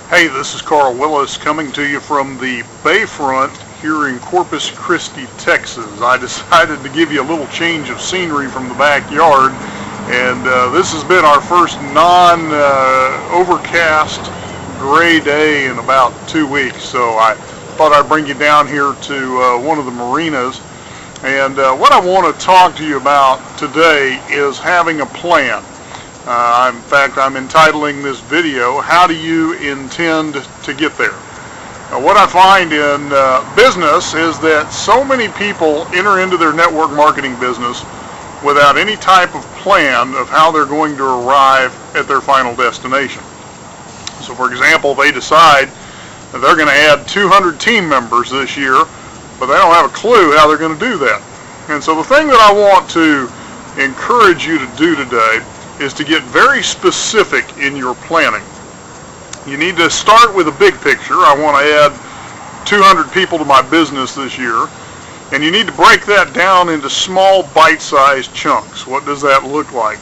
Hey, this is Carl Willis coming to you from the Bayfront here in Corpus Christi, Texas. I decided to give you a little change of scenery from the backyard, and this has been our first non-overcast gray day in about 2 weeks, so I thought I'd bring you down here to one of the marinas. And what I want to talk to you about today is having a plan. In fact, I'm entitling this video, How Do You Intend to Get There? What I find in business is that so many people enter into their network marketing business without any type of plan of how they're going to arrive at their final destination. So for example, they decide that they're going to add 200 team members this year, but they don't have a clue how they're going to do that. And so the thing that I want to encourage you to do today is to get very specific in your planning. You need to start with a big picture. I want to add 200 people to my business this year, and you need to break that down into small bite-sized chunks. What does that look like?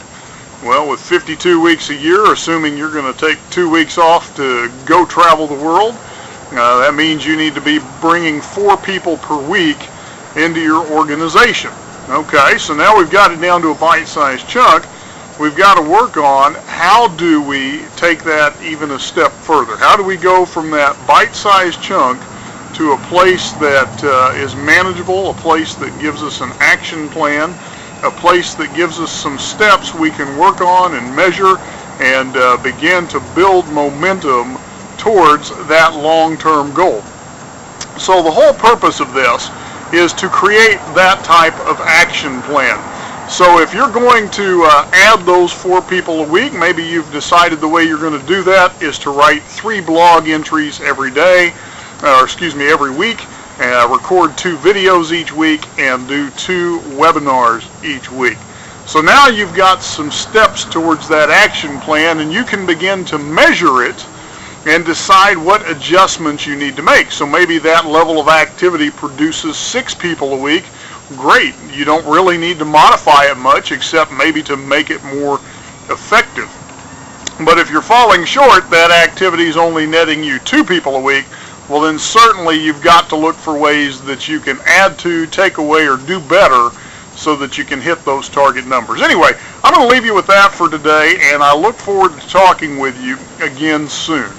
Well, with 52 weeks a year, assuming you're going to take 2 weeks off to go travel the world, that means you need to be bringing 4 people per week into your organization. Okay, so now we've got it down to a bite-sized chunk. We've got to work on how do we take that even a step further. How do we go from that bite-sized chunk to a place that is manageable, a place that gives us an action plan, a place that gives us some steps we can work on and measure and begin to build momentum towards that long-term goal. So the whole purpose of this is to create that type of action plan. So if you're going to add those 4 people a week, maybe you've decided the way you're going to do that is to write 3 blog entries every day, every week, record 2 videos each week, and do 2 webinars each week. So now you've got some steps towards that action plan, and you can begin to measure it and decide what adjustments you need to make. So maybe that level of activity produces 6 people a week. Great. You don't really need to modify it much except maybe to make it more effective. But if you're falling short, that activity is only netting you 2 people a week, well then certainly you've got to look for ways that you can add to, take away, or do better so that you can hit those target numbers. Anyway, I'm going to leave you with that for today, and I look forward to talking with you again soon.